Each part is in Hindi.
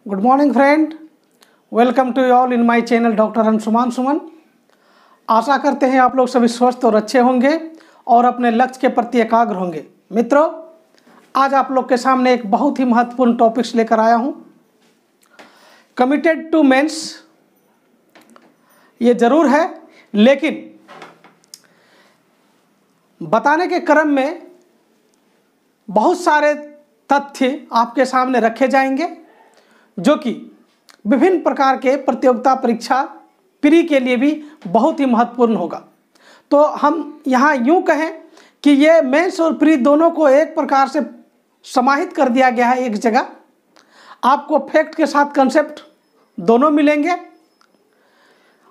Good morning friend, welcome to you all in my channel doctor Anshuman Suman. आशा करते हैं आप लोग सभी स्वस्थ और अच्छे होंगे और अपने लक्ष्य के प्रति एकाग्र होंगे। मित्रों, आज आप लोग के सामने एक बहुत ही महत्वपूर्ण टॉपिक्स लेकर आया हूं। कमिटेड टू मेंस ये जरूर है, लेकिन बताने के क्रम में बहुत सारे तथ्य आपके सामने रखे जाएंगे जो कि विभिन्न प्रकार के प्रतियोगिता परीक्षा प्री के लिए भी बहुत ही महत्वपूर्ण होगा। तो हम यहाँ यूँ कहें कि ये मेंस और प्री दोनों को एक प्रकार से समाहित कर दिया गया है एक जगह। आपको फैक्ट के साथ कंसेप्ट दोनों मिलेंगे।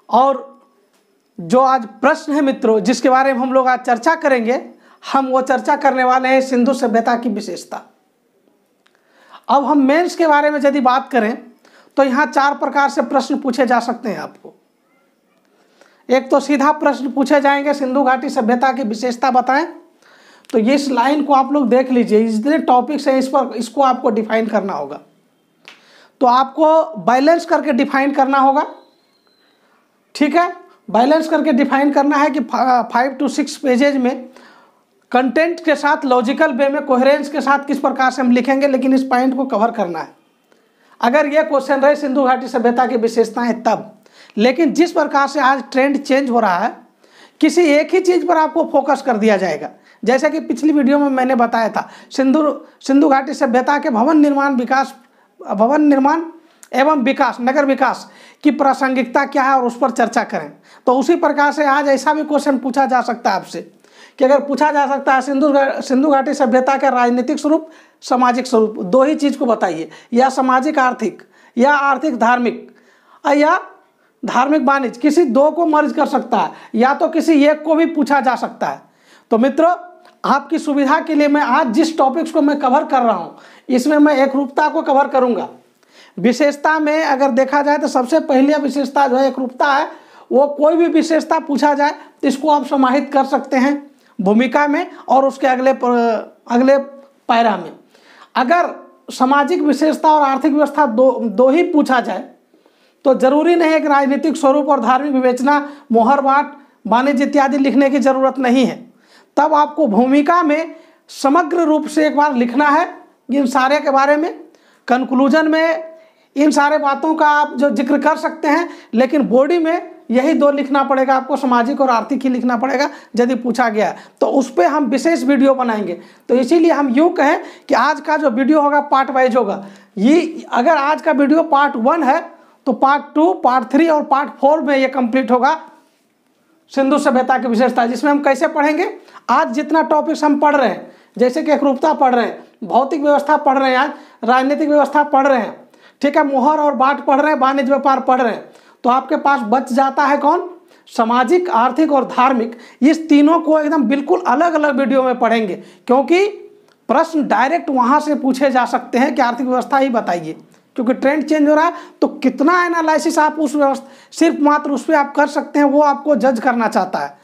और जो आज प्रश्न है मित्रों, जिसके बारे में हम लोग आज चर्चा करेंगे, हम वो चर्चा करने वाले हैं सिंधु सभ्यता की विशेषता। अब हम मेंस के बारे में यदि बात करें तो यहाँ 4 प्रकार से प्रश्न पूछे जा सकते हैं आपको। एक तो सीधा प्रश्न पूछे जाएंगे, सिंधु घाटी सभ्यता की विशेषता बताएं। तो ये इस लाइन को आप लोग देख लीजिए, जितने टॉपिक्स हैं इसको आपको डिफाइन करना होगा। तो आपको बैलेंस करके डिफाइन करना होगा, ठीक है। बैलेंस करके डिफाइन करना है कि 5 to 6 पेजेज में कंटेंट के साथ लॉजिकल वे में कोहेरेंस के साथ किस प्रकार से हम लिखेंगे, लेकिन इस पॉइंट को कवर करना है। अगर ये क्वेश्चन रहे सिंधु घाटी सभ्यता की विशेषताएं तब, लेकिन जिस प्रकार से आज ट्रेंड चेंज हो रहा है, किसी एक ही चीज़ पर आपको फोकस कर दिया जाएगा। जैसे कि पिछली वीडियो में मैंने बताया था, सिंधु घाटी सभ्यता के भवन निर्माण एवं विकास, नगर विकास की प्रासंगिकता क्या है और उस पर चर्चा करें। तो उसी प्रकार से आज ऐसा भी क्वेश्चन पूछा जा सकता है आपसे कि अगर पूछा जा सकता है सिंधु घाटी सभ्यता का राजनीतिक स्वरूप, सामाजिक स्वरूप, 2 ही चीज़ को बताइए, या सामाजिक आर्थिक, या आर्थिक धार्मिक, या धार्मिक वाणिज्य, किसी 2 को मर्ज कर सकता है, या तो किसी एक को भी पूछा जा सकता है। तो मित्रों, आपकी सुविधा के लिए मैं आज जिस टॉपिक्स को मैं कवर कर रहा हूँ, इसमें मैं एकरूपता को कवर करूँगा। विशेषता में अगर देखा जाए तो सबसे पहली विशेषता जो है एकरूपता है। वो कोई भी विशेषता पूछा जाए तो इसको आप समाहित कर सकते हैं भूमिका में और उसके अगले पैरा में। अगर सामाजिक विशेषता और आर्थिक व्यवस्था दो ही पूछा जाए तो जरूरी नहीं है कि राजनीतिक स्वरूप और धार्मिक विवेचना, मोहर बाट, वाणिज्य इत्यादि लिखने की जरूरत नहीं है। तब आपको भूमिका में समग्र रूप से एक बार लिखना है इन सारे के बारे में। कंक्लूजन में इन सारे बातों का आप जो जिक्र कर सकते हैं, लेकिन बॉडी में यही 2 लिखना पड़ेगा आपको, सामाजिक और आर्थिक ही लिखना पड़ेगा यदि पूछा गया। तो उस पर हम विशेष वीडियो बनाएंगे। तो इसीलिए हम यूँ कहें कि आज का जो वीडियो होगा पार्ट वाइज होगा। ये अगर आज का वीडियो पार्ट 1 है तो पार्ट 2, पार्ट 3 और पार्ट 4 में ये कंप्लीट होगा सिंधु सभ्यता की विशेषता, जिसमें हम कैसे पढ़ेंगे। आज जितना टॉपिक्स हम पढ़ रहे हैं, जैसे कि एकरूपता पढ़ रहे हैं, भौतिक व्यवस्था पढ़ रहे हैं, आज राजनीतिक व्यवस्था पढ़ रहे हैं, ठीक है, मोहर और बाट पढ़ रहे हैं, वाणिज्य व्यापार पढ़ रहे हैं, तो आपके पास बच जाता है कौन, सामाजिक, आर्थिक और धार्मिक। इस तीनों को एकदम बिल्कुल अलग अलग वीडियो में पढ़ेंगे, क्योंकि प्रश्न डायरेक्ट वहाँ से पूछे जा सकते हैं कि आर्थिक व्यवस्था ही बताइए, क्योंकि ट्रेंड चेंज हो रहा है। तो कितना एनालिसिस आप उस व्यवस्था सिर्फ मात्र उस पर आप कर सकते हैं, वो आपको जज करना चाहता है।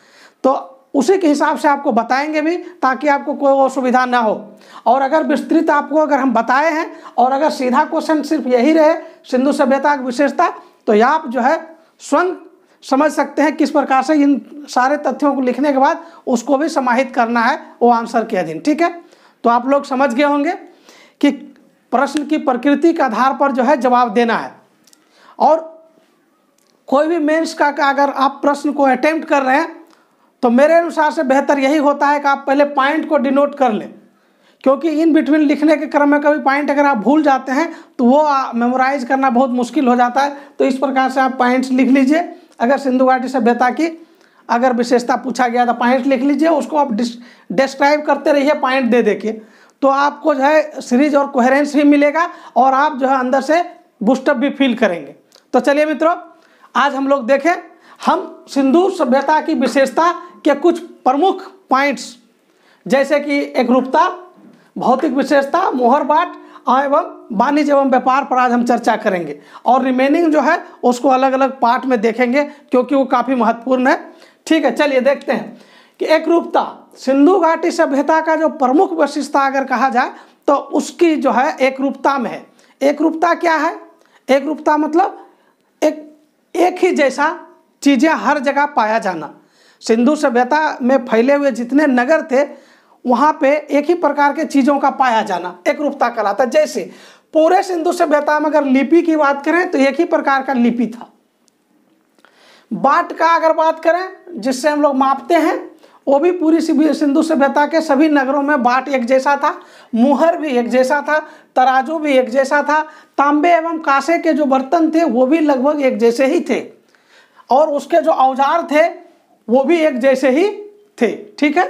तो उसी के हिसाब से आपको बताएंगे भी, ताकि आपको कोई असुविधा ना हो। और अगर विस्तृत आपको अगर हम बताए हैं और अगर सीधा क्वेश्चन सिर्फ यही रहे सिंधु सभ्यता की विशेषता, तो आप जो है स्वयं समझ सकते हैं किस प्रकार से इन सारे तथ्यों को लिखने के बाद उसको भी समाहित करना है वो आंसर के अधीन, ठीक है। तो आप लोग समझ गए होंगे कि प्रश्न की प्रकृति के आधार पर जो है जवाब देना है। और कोई भी मेंस का अगर आप प्रश्न को अटेम्प्ट कर रहे हैं तो मेरे अनुसार से बेहतर यही होता है कि आप पहले पॉइंट को डिनोट कर लें, क्योंकि इन बिटवीन लिखने के क्रम में कभी पॉइंट अगर आप भूल जाते हैं तो वो मेमोराइज करना बहुत मुश्किल हो जाता है। तो इस प्रकार से आप पॉइंट्स लिख लीजिए। अगर सिंधु घाटी सभ्यता की अगर विशेषता पूछा गया तो पॉइंट लिख लीजिए, उसको आप डिस्क्राइब करते रहिए पॉइंट दे के, तो आपको जो है सीरीज और कोहेरेंस भी मिलेगा और आप जो है अंदर से बूस्टअप भी फील करेंगे। तो चलिए मित्रों, आज हम लोग देखें, हम सिंधु सभ्यता की विशेषता के कुछ प्रमुख पॉइंट्स, जैसे कि एकरूपता, भौतिक विशेषता, मोहर बाट एवं वाणिज्य एवं व्यापार पर आज हम चर्चा करेंगे। और रिमेनिंग जो है उसको अलग अलग पार्ट में देखेंगे, क्योंकि वो काफ़ी महत्वपूर्ण है, ठीक है। चलिए देखते हैं कि एकरूपता, सिंधु घाटी सभ्यता का जो प्रमुख विशेषता अगर कहा जाए तो उसकी जो है एकरूपता में है। एकरूपता क्या है? एक रूपता मतलब एक ही जैसा चीज़ें हर जगह पाया जाना। सिंधु सभ्यता में फैले हुए जितने नगर थे वहाँ पे एक ही प्रकार के चीज़ों का पाया जाना एक रूपता कहलाता है। जैसे पूरे सिंधु सभ्यता में अगर लिपि की बात करें तो एक ही प्रकार का लिपि था। बाट का अगर बात करें जिससे हम लोग मापते हैं, वो भी पूरी सिंधु सभ्यता के सभी नगरों में बाट एक जैसा था, मुहर भी एक जैसा था, तराजू भी एक जैसा था, तांबे एवं कांसे के जो बर्तन थे वो भी लगभग एक जैसे ही थे, और उसके जो औजार थे वो भी एक जैसे ही थे। ठीक है।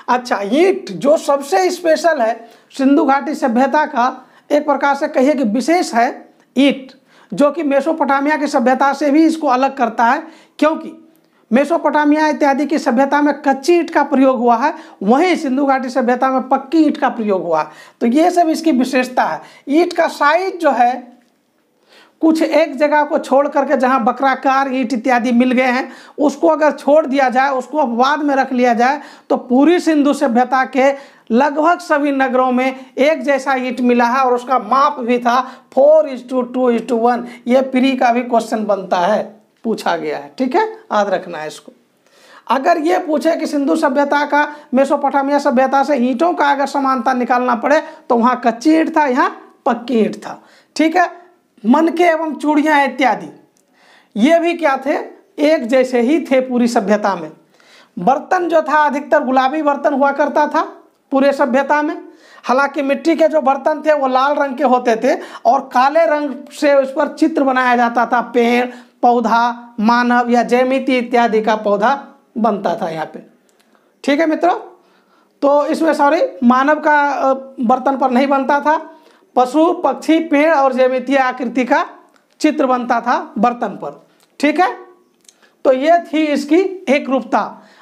अच्छा, ईंट जो सबसे स्पेशल है सिंधु घाटी सभ्यता का, एक प्रकार से कहिए कि विशेष है ईंट, जो कि मेसोपोटामिया की सभ्यता से भी इसको अलग करता है, क्योंकि मेसोपोटामिया इत्यादि की सभ्यता में कच्ची ईंट का प्रयोग हुआ है, वहीं सिंधु घाटी सभ्यता में पक्की ईंट का प्रयोग हुआ है। तो ये सब इसकी विशेषता है। ईंट का साइज जो है कुछ एक जगह को छोड़ करके जहाँ बकराकार ईंट इत्यादि मिल गए हैं उसको अगर छोड़ दिया जाए, उसको बाद में रख लिया जाए, तो पूरी सिंधु सभ्यता के लगभग सभी नगरों में एक जैसा ईंट मिला है, और उसका माप भी था 4:2:1। ये प्री का भी क्वेश्चन बनता है, पूछा गया है। ठीक है, याद रखना है इसको। अगर ये पूछे कि सिंधु सभ्यता का मेसोपोटामिया सभ्यता से ईंटों का अगर समानता निकालना पड़े तो वहाँ कच्ची ईंट था, यहाँ पक्की ईंट था। ठीक है। मनके एवं चूड़ियाँ इत्यादि ये भी क्या थे, एक जैसे ही थे पूरी सभ्यता में। बर्तन जो था अधिकतर गुलाबी बर्तन हुआ करता था पूरे सभ्यता में। हालांकि मिट्टी के जो बर्तन थे वो लाल रंग के होते थे और काले रंग से उस पर चित्र बनाया जाता था, पेड़, पौधा, मानव या ज्यामिति इत्यादि का पौधा बनता था यहाँ पे। ठीक है मित्रों, तो इसमें सॉरी मानव का बर्तन पर नहीं बनता था, पशु, पक्षी, पेड़ और ज्यामितीय आकृति का चित्र बनता था बर्तन पर। ठीक है। तो ये थी इसकी एक रूपता।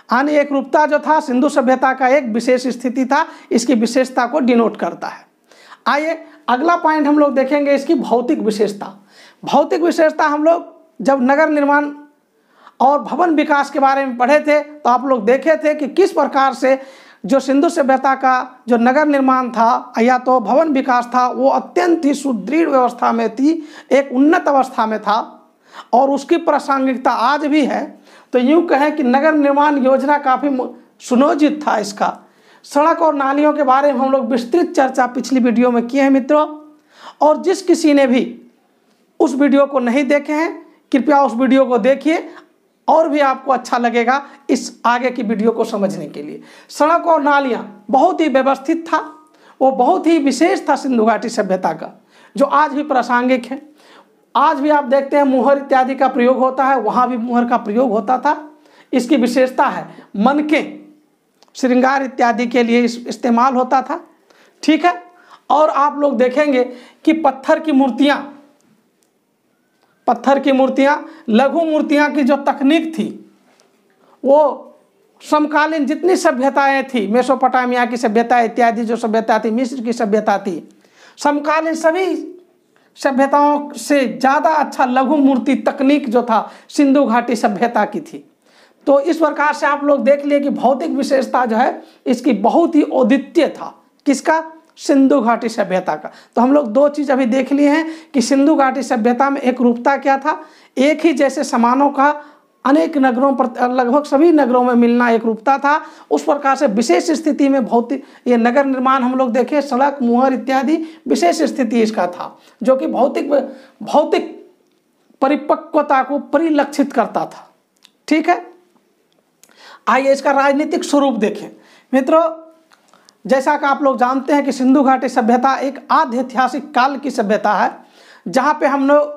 यानी एक रूपता जो था सिंधु सभ्यता का एक विशेष स्थिति था, इसकी विशेषता को डिनोट करता है। आइए अगला पॉइंट हम लोग देखेंगे, इसकी भौतिक विशेषता। भौतिक विशेषता हम लोग जब नगर निर्माण और भवन विकास के बारे में पढ़े थे तो आप लोग देखे थे कि किस प्रकार से जो सिंधु सभ्यता का जो नगर निर्माण था या तो भवन विकास था वो अत्यंत ही सुदृढ़ व्यवस्था में थी, एक उन्नत अवस्था में था, और उसकी प्रासंगिकता आज भी है। तो यूँ कहें कि नगर निर्माण योजना काफ़ी सुनियोजित था इसका। सड़क और नालियों के बारे में हम लोग विस्तृत चर्चा पिछली वीडियो में किए हैं मित्रों, और जिस किसी ने भी उस वीडियो को नहीं देखे हैं कृपया उस वीडियो को देखिए, और भी आपको अच्छा लगेगा इस आगे की वीडियो को समझने के लिए। सड़क और नालियाँ बहुत ही व्यवस्थित था, वो बहुत ही विशेष था सिंधु घाटी सभ्यता का, जो आज भी प्रासंगिक है। आज भी आप देखते हैं मुहर इत्यादि का प्रयोग होता है, वहाँ भी मुहर का प्रयोग होता था। इसकी विशेषता है मनके श्रृंगार इत्यादि के लिए इस्तेमाल होता था। ठीक है। और आप लोग देखेंगे कि पत्थर की मूर्तियाँ, लघु मूर्तियाँ की जो तकनीक थी वो समकालीन जितनी सभ्यताएं थी, मेसोपोटामिया की सभ्यता इत्यादि जो सभ्यता थी, मिस्र की सभ्यता थी, समकालीन सभी सभ्यताओं से ज़्यादा अच्छा लघु मूर्ति तकनीक जो था सिंधु घाटी सभ्यता की थी। तो इस प्रकार से आप लोग देख लिए कि भौतिक विशेषता जो है इसकी बहुत ही औदित्य था। किसका? सिंधु घाटी सभ्यता का। तो हम लोग दो चीज़ अभी देख लिए हैं कि सिंधु घाटी सभ्यता में एक रूपता क्या था, एक ही जैसे सामानों का अनेक नगरों पर लगभग सभी नगरों में मिलना एक रूपता था। उस प्रकार से विशेष स्थिति में भौतिक ये नगर निर्माण हम लोग देखें, सड़क, मुहर इत्यादि विशेष स्थिति इसका था, जो कि भौतिक परिपक्वता को परिलक्षित करता था। ठीक है। आइए इसका राजनीतिक स्वरूप देखें मित्रों। जैसा कि आप लोग जानते हैं कि सिंधु घाटी सभ्यता एक आद्य ऐतिहासिक काल की सभ्यता है, जहाँ पे हम लोग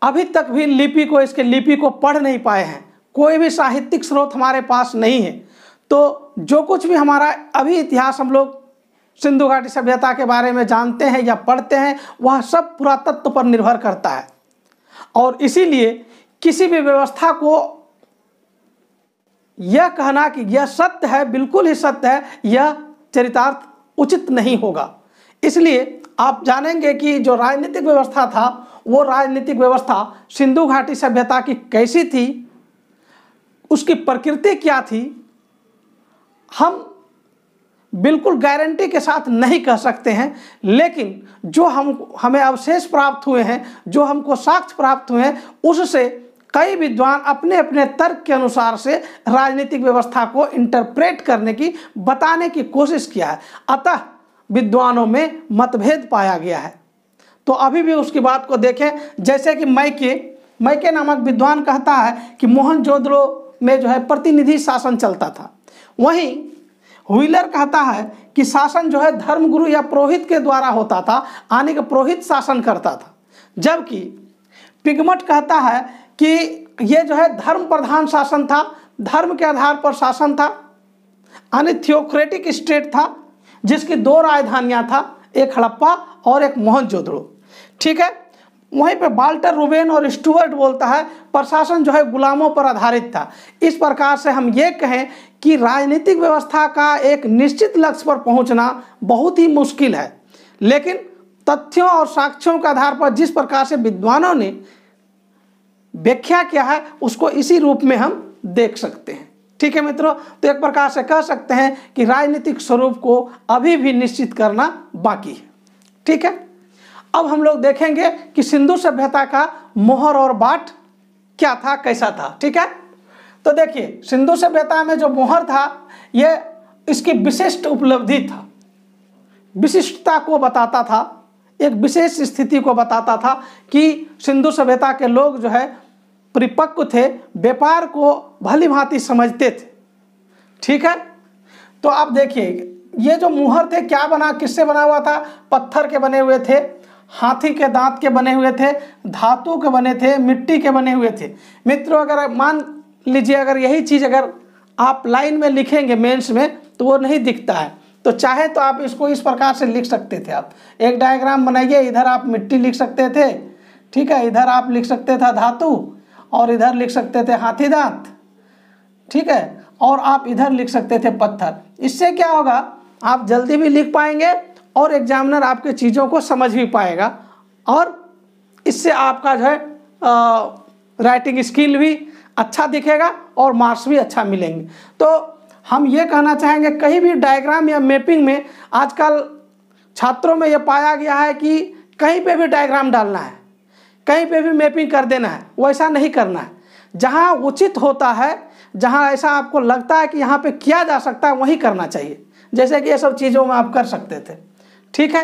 अभी तक भी इसके लिपि को पढ़ नहीं पाए हैं। कोई भी साहित्यिक स्रोत हमारे पास नहीं है। तो जो कुछ भी हमारा अभी इतिहास हम लोग सिंधु घाटी सभ्यता के बारे में जानते हैं या पढ़ते हैं वह सब पुरातत्व पर निर्भर करता है, और इसीलिए किसी भी व्यवस्था को यह कहना कि यह सत्य है, बिल्कुल ही सत्य है, यह चरितार्थ उचित नहीं होगा। इसलिए आप जानेंगे कि जो राजनीतिक व्यवस्था था वो राजनीतिक व्यवस्था सिंधु घाटी सभ्यता की कैसी थी, उसकी प्रकृति क्या थी, हम बिल्कुल गारंटी के साथ नहीं कह सकते हैं, लेकिन जो हमें अवशेष प्राप्त हुए हैं, जो हमको साक्ष्य प्राप्त हुए हैं, उससे कई विद्वान अपने अपने तर्क के अनुसार से राजनीतिक व्यवस्था को इंटरप्रेट करने की, बताने की कोशिश किया है। अतः विद्वानों में मतभेद पाया गया है। तो अभी भी उसकी बात को देखें, जैसे कि मैके नामक विद्वान कहता है कि मोहनजोदड़ो में जो है प्रतिनिधि शासन चलता था। वहीं व्हीलर कहता है कि शासन जो है धर्मगुरु या पुरोहित के द्वारा होता था, यानी कि पुरोहित शासन करता था। जबकि पिगमट कहता है कि ये जो है धर्म प्रधान शासन था, धर्म के आधार पर शासन था, यानी थियोक्रेटिक स्टेट था, जिसकी 2 राजधानियाँ था, एक हड़प्पा और एक मोहनजोदड़ो। ठीक है। वहीं पे वाल्टर रूबेन और स्टुअर्ट बोलता है प्रशासन जो है गुलामों पर आधारित था। इस प्रकार से हम ये कहें कि राजनीतिक व्यवस्था का एक निश्चित लक्ष्य पर पहुंचना बहुत ही मुश्किल है, लेकिन तथ्यों और साक्ष्यों के आधार पर जिस प्रकार से विद्वानों ने व्याख्या किया है, उसको इसी रूप में हम देख सकते हैं। ठीक है मित्रों, तो एक प्रकार से कह सकते हैं कि राजनीतिक स्वरूप को अभी भी निश्चित करना बाकी है। ठीक है। अब हम लोग देखेंगे कि सिंधु सभ्यता का मोहर और बाट क्या था, कैसा था। ठीक है। तो देखिए, सिंधु सभ्यता में जो मोहर था, यह इसकी विशिष्ट उपलब्धि था, विशिष्टता को बताता था, एक विशेष स्थिति को बताता था कि सिंधु सभ्यता के लोग जो है परिपक्व थे, व्यापार को भली भांति समझते थे। ठीक है। तो आप देखिए, ये जो मुहर थे क्या किससे बना हुआ था? पत्थर के बने हुए थे, हाथी के दांत के बने हुए थे, धातु के बने थे, मिट्टी के बने हुए थे। मित्रों, अगर मान लीजिए अगर यही चीज़ अगर आप लाइन में लिखेंगे मेंस में, तो वो नहीं दिखता है। तो चाहे तो आप इसको इस प्रकार से लिख सकते थे। आप एक डायग्राम बनाइए, इधर आप मिट्टी लिख सकते थे, ठीक है, इधर आप लिख सकते थे धातु, और इधर लिख सकते थे हाथी दांत, ठीक है, और आप इधर लिख सकते थे पत्थर। इससे क्या होगा, आप जल्दी भी लिख पाएंगे और एग्जामिनर आपके चीज़ों को समझ भी पाएगा, और इससे आपका जो है राइटिंग स्किल भी अच्छा दिखेगा और मार्क्स भी अच्छा मिलेंगे। तो हम ये कहना चाहेंगे, कहीं भी डायग्राम या मैपिंग में आजकल छात्रों में ये पाया गया है कि कहीं पे भी डायग्राम डालना है, कहीं पे भी मैपिंग कर देना है। वैसा नहीं करना है। जहाँ उचित होता है, जहाँ ऐसा आपको लगता है कि यहाँ पे किया जा सकता है, वहीं करना चाहिए। जैसे कि ये सब चीज़ों में आप कर सकते थे। ठीक है।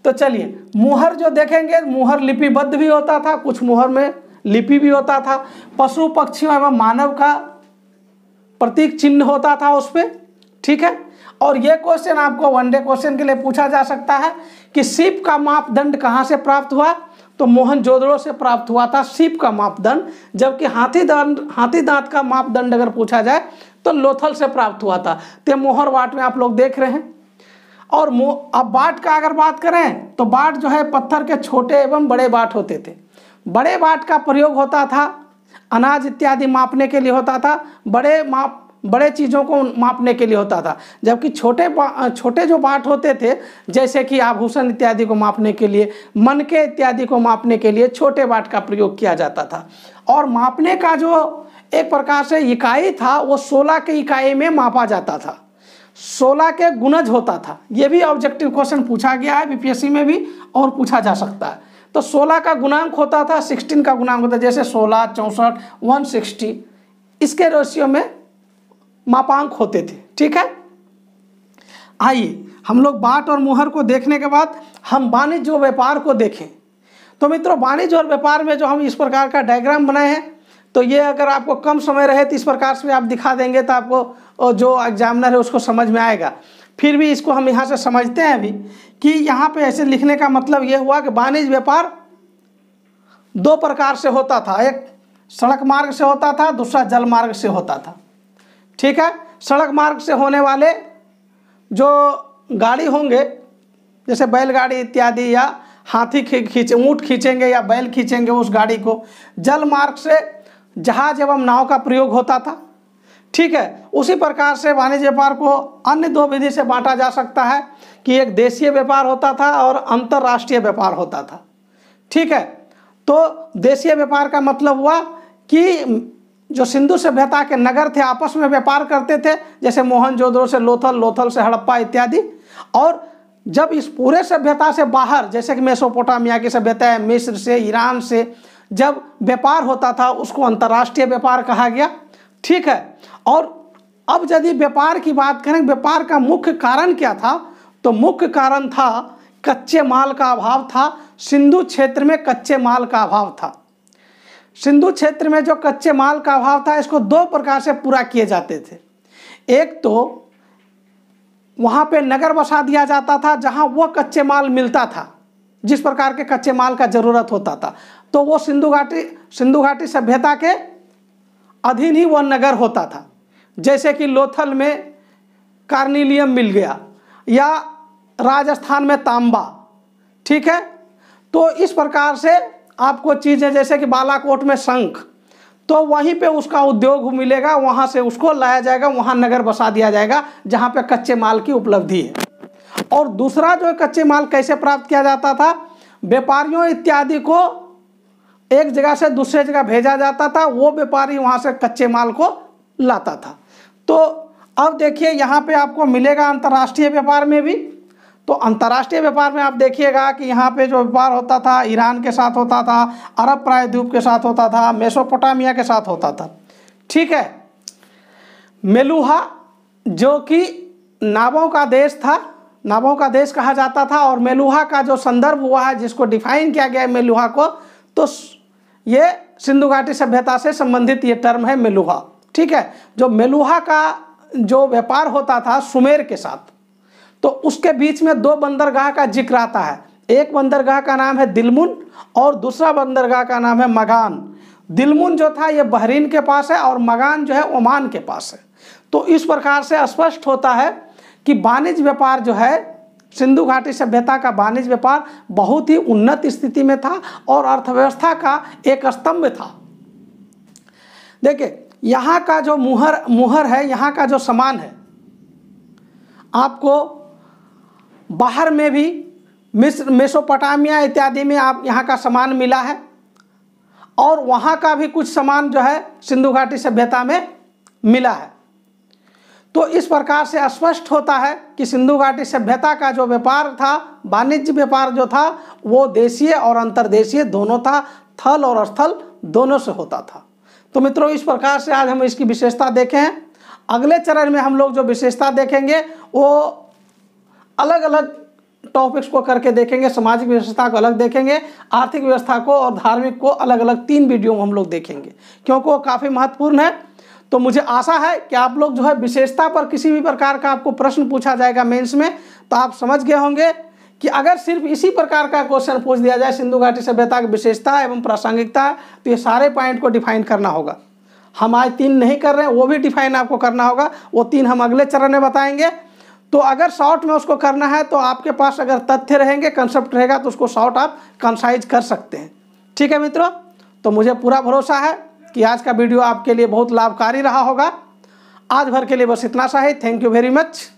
तो चलिए, मुहर जो देखेंगे, मुहर लिपिबद्ध भी होता था, कुछ मुहर में लिपि भी होता था, पशु पक्षियों एवं मानव का प्रतीक चिन्ह होता था उस पर। ठीक है। और ये क्वेश्चन आपको वनडे क्वेश्चन के लिए पूछा जा सकता है कि सीप का मापदंड कहाँ से प्राप्त हुआ? तो मोहनजोदड़ो से प्राप्त हुआ था सीप का मापदंड, जबकि हाथी दांत का मापदंड अगर पूछा जाए तो लोथल से प्राप्त हुआ था। तो मोहर बाट में आप लोग देख रहे हैं। और अब बाट का अगर बात करें तो बाट जो है पत्थर के छोटे एवं बड़े बाट होते थे। बड़े बाट का प्रयोग होता था अनाज इत्यादि मापने के लिए होता था, बड़े चीज़ों को मापने के लिए होता था, जबकि छोटे जो बाट होते थे, जैसे कि आभूषण इत्यादि को मापने के लिए, मनके इत्यादि को मापने के लिए छोटे बाट का प्रयोग किया जाता था। और मापने का जो एक प्रकार से इकाई था, वो 16 के इकाई में मापा जाता था, 16 के गुणज होता था। ये भी ऑब्जेक्टिव क्वेश्चन पूछा गया है बीपीएससी में भी, और पूछा जा सकता है। तो 16 का गुणांक होता था, 16 का गुणांक होता है, जैसे 16, 64, 160, इसके रेशियो में मापांक होते थे। ठीक है। आइए हम लोग बाट और मुहर को देखने के बाद हम वाणिज्य और व्यापार को देखें। तो मित्रों, वाणिज्य और व्यापार में जो हम इस प्रकार का डायग्राम बनाए हैं, तो ये अगर आपको कम समय रहे तो इस प्रकार से आप दिखा देंगे तो आपको जो एग्जामिनर है उसको समझ में आएगा। फिर भी इसको हम यहाँ से समझते हैं अभी कि यहाँ पे ऐसे लिखने का मतलब ये हुआ कि वाणिज्य व्यापार 2 प्रकार से होता था, एक सड़क मार्ग से होता था, दूसरा जल मार्ग से होता था। ठीक है। सड़क मार्ग से होने वाले जो गाड़ी होंगे, जैसे बैलगाड़ी इत्यादि, या हाथी ऊँट खींचेंगे या बैल खींचेंगे उस गाड़ी को। जल मार्ग से जहाज एवं नाव का प्रयोग होता था। ठीक है। उसी प्रकार से वाणिज्य व्यापार को अन्य 2 विधि से बांटा जा सकता है कि एक देशीय व्यापार होता था और अंतर्राष्ट्रीय व्यापार होता था। ठीक है। तो देशीय व्यापार का मतलब हुआ कि जो सिंधु सभ्यता के नगर थे आपस में व्यापार करते थे, जैसे मोहनजोदड़ो से लोथल, लोथल से हड़प्पा इत्यादि। और जब इस पूरे सभ्यता से बाहर, जैसे कि मेसोपोटामिया की सभ्यता है, मिस्र से, ईरान से जब व्यापार होता था उसको अंतर्राष्ट्रीय व्यापार कहा गया। ठीक है। और अब यदि व्यापार की बात करें, व्यापार का मुख्य कारण क्या था, तो मुख्य कारण था कच्चे माल का अभाव था। सिंधु क्षेत्र में कच्चे माल का अभाव था। सिंधु क्षेत्र में जो कच्चे माल का अभाव था, इसको दो प्रकार से पूरा किए जाते थे। एक तो वहाँ पे नगर बसा दिया जाता था जहाँ वो कच्चे माल मिलता था, जिस प्रकार के कच्चे माल का ज़रूरत होता था, तो वो सिंधु घाटी सभ्यता के अधीन ही वह नगर होता था। जैसे कि लोथल में कार्निलियम मिल गया, या राजस्थान में तांबा। ठीक है। तो इस प्रकार से आपको चीज़ें, जैसे कि बालाकोट में शंख, तो वहीं पे उसका उद्योग मिलेगा, वहाँ से उसको लाया जाएगा, वहाँ नगर बसा दिया जाएगा जहाँ पे कच्चे माल की उपलब्धि है। और दूसरा जो कच्चे माल कैसे प्राप्त किया जाता था, व्यापारियों इत्यादि को एक जगह से दूसरे जगह भेजा जाता था, वो व्यापारी वहाँ से कच्चे माल को लाता था। तो अब देखिए यहाँ पे आपको मिलेगा अंतर्राष्ट्रीय व्यापार में भी। तो अंतर्राष्ट्रीय व्यापार में आप देखिएगा कि यहाँ पे जो व्यापार होता था ईरान के साथ होता था, अरब प्रायद्वीप के साथ होता था, मेसोपोटामिया के साथ होता था। ठीक है। मेलुहा जो कि नाबों का देश था, नाबों का देश कहा जाता था, और मेलुहा का जो संदर्भ हुआ है, जिसको डिफाइन किया गया है मेलुहा को, तो ये सिंधु घाटी सभ्यता से संबंधित ये टर्म है मेलुहा। ठीक है। जो मेलुहा का जो व्यापार होता था सुमेर के साथ, तो उसके बीच में दो बंदरगाह का जिक्र आता है। एक बंदरगाह का नाम है दिलमुन और दूसरा बंदरगाह का नाम है मगान। दिलमुन जो था ये बहरीन के पास है और मगान जो है ओमान के पास है। तो इस प्रकार से स्पष्ट होता है कि वाणिज्य व्यापार जो है, सिंधु घाटी सभ्यता का वाणिज्य व्यापार बहुत ही उन्नत स्थिति में था और अर्थव्यवस्था का एक स्तंभ था। देखिए यहाँ का जो मुहर है, यहाँ का जो सामान है, आपको बाहर में भी मिस्र, मेसोपोटामिया इत्यादि में आप यहाँ का सामान मिला है, और वहाँ का भी कुछ सामान जो है सिंधु घाटी सभ्यता में मिला है। तो इस प्रकार से स्पष्ट होता है कि सिंधु घाटी सभ्यता का जो व्यापार था, वाणिज्य व्यापार जो था, वो देशीय और अंतर्देशीय दोनों था, थल और स्थल दोनों से होता था। तो मित्रों, इस प्रकार से आज हम इसकी विशेषता देखे हैं। अगले चरण में हम लोग जो विशेषता देखेंगे वो अलग अलग टॉपिक्स को करके देखेंगे। सामाजिक व्यवस्था को अलग देखेंगे, आर्थिक व्यवस्था को और धार्मिक को अलग अलग 3 वीडियो में हम लोग देखेंगे, क्योंकि वो काफ़ी महत्वपूर्ण है। तो मुझे आशा है कि आप लोग जो है विशेषता पर किसी भी प्रकार का आपको प्रश्न पूछा जाएगा मेंस में, तो आप समझ गए होंगे कि अगर सिर्फ इसी प्रकार का क्वेश्चन पूछ दिया जाए सिंधु घाटी सभ्यता की विशेषता एवं प्रासंगिकता, तो ये सारे पॉइंट को डिफाइन करना होगा। हम आज 3 नहीं कर रहे हैं, वो भी डिफाइन आपको करना होगा। वो 3 हम अगले चरण में बताएंगे। तो अगर शॉर्ट में उसको करना है तो आपके पास अगर तथ्य रहेंगे, कंसेप्ट रहेगा, तो उसको शॉर्ट आप कंसाइज कर सकते हैं। ठीक है मित्रों, तो मुझे पूरा भरोसा है कि आज का वीडियो आपके लिए बहुत लाभकारी रहा होगा। आज भर के लिए बस इतना सा ही। Thank you very much.